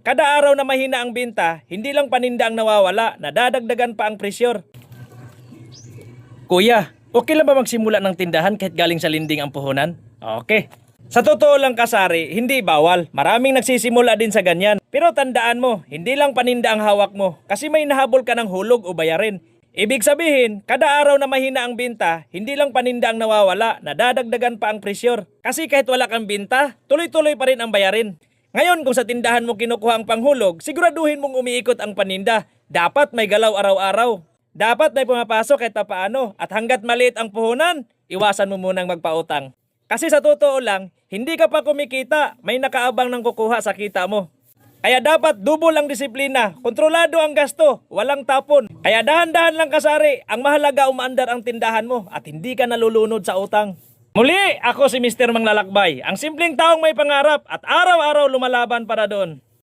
Kada araw na mahina ang binta, hindi lang paninda ang nawawala, nadadagdagan pa ang presyur. Kuya, okay lang ba magsimula ng tindahan kahit galing sa linding ang puhunan? Okay. Sa totoo lang kasari, hindi bawal. Maraming nagsisimula din sa ganyan. Pero tandaan mo, hindi lang paninda ang hawak mo kasi may nahabol ka ng hulog o bayarin. Ibig sabihin, kada araw na mahina ang binta, hindi lang paninda ang nawawala, nadadagdagan pa ang presyur. Kasi kahit wala kang binta, tuloy-tuloy pa rin ang bayarin. Ngayon kung sa tindahan mo kinukuha ang panghulog, siguraduhin mong umiikot ang paninda. Dapat may galaw araw-araw. Dapat may pumapasok kahit paano. At hanggat maliit ang puhunan, iwasan mo munang magpautang. Kasi sa totoo lang, hindi ka pa kumikita, may nakaabang ng kukuha sa kita mo. Kaya dapat double ang disiplina, kontrolado ang gasto, walang tapon. Kaya dahan-dahan lang kasari, ang mahalaga umaandar ang tindahan mo at hindi ka nalulunod sa utang. Muli, ako si Mr. Manglalakbay, ang simpleng taong may pangarap at araw-araw lumalaban para doon.